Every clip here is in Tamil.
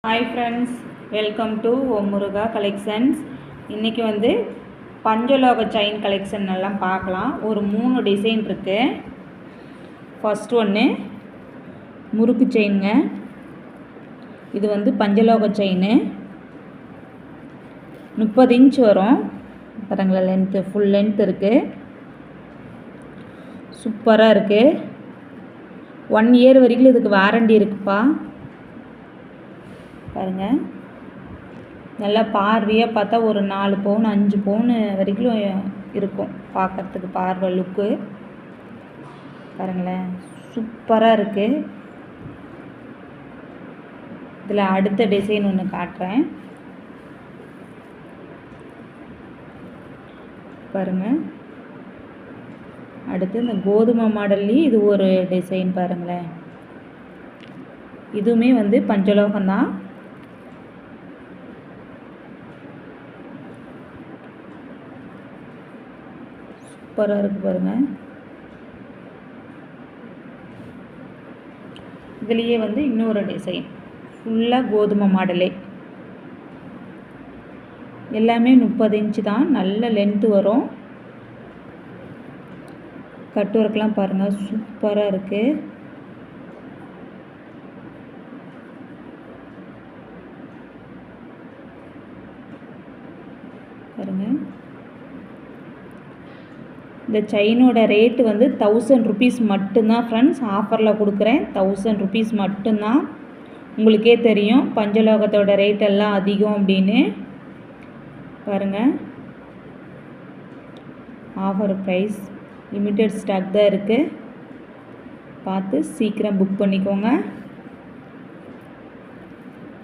Hi friends, welcome to Om Muruga collections. இன்றைக்கி வந்து பஞ்சலோக செயின் கலெக்ஷன் எல்லாம் பார்க்கலாம். ஒரு 3 டிசைன் இருக்குது. ஃபஸ்ட் ஒன்று முறுக்கு செயினுங்க. இது வந்து பஞ்சலோக செயின் 30 இன்ச் வரும். பாருங்களா, லென்த்து ஃபுல் லென்த் இருக்குது. சூப்பராக இருக்குது. 1 இயர் வரைக்கும் இதுக்கு வாரண்டி இருக்குப்பா. பாருங்கள், நல்லா பார்வையாக பார்த்தா ஒரு 4 பவுன் 5 பவுன் வரைக்கும் இருக்கும். பார்க்குறதுக்கு பார்வை லுக்கு பாருங்களேன், சூப்பராக இருக்குது. இதில் அடுத்த டிசைன் ஒன்று காட்டுறேன் பாருங்கள். அடுத்து இந்த கோதுமை மாடல்லையும் இது ஒரு டிசைன் பாருங்களேன். இதுவுமே வந்து பஞ்சலோகம்தான். சூப்பராக இருக்குது பாருங்கள். இதுலேயே வந்து இன்னொரு டிசைன் ஃபுல்லாக கோதுமை மாடலே. எல்லாமே 30 இன்ச்சு தான். நல்ல லென்த்து வரும். கட் ஒர்க்லாம் பாருங்கள், சூப்பராக இருக்குது. பாருங்கள், இந்த செயினோட ரேட்டு வந்து 1000 ருபீஸ் மட்டும்தான் ஃப்ரெண்ட்ஸ். ஆஃபரில் கொடுக்குறேன். 1000 ருபீஸ் மட்டும்தான். உங்களுக்கே தெரியும் பஞ்சலோகத்தோட ரேட் எல்லாம் அதிகம் அப்படின்னு. பாருங்கள், ஆஃபர் ப்ரைஸ், லிமிட்டட் ஸ்டாக் தான் இருக்குது. பார்த்து சீக்கிரம் புக் பண்ணிக்கோங்க.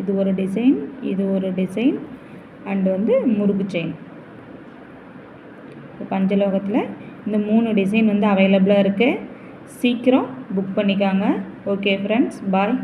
இது ஒரு டிசைன், இது ஒரு டிசைன், அண்டு வந்து முறுக்கு செயின். பஞ்சலோகத்தில் இந்த 3 டிசைன் வந்து அவைலபிளாக இருக்குது. சீக்கிரம் புக் பண்ணிக்காங்க. ஓகே ஃப்ரெண்ட்ஸ், பாய்.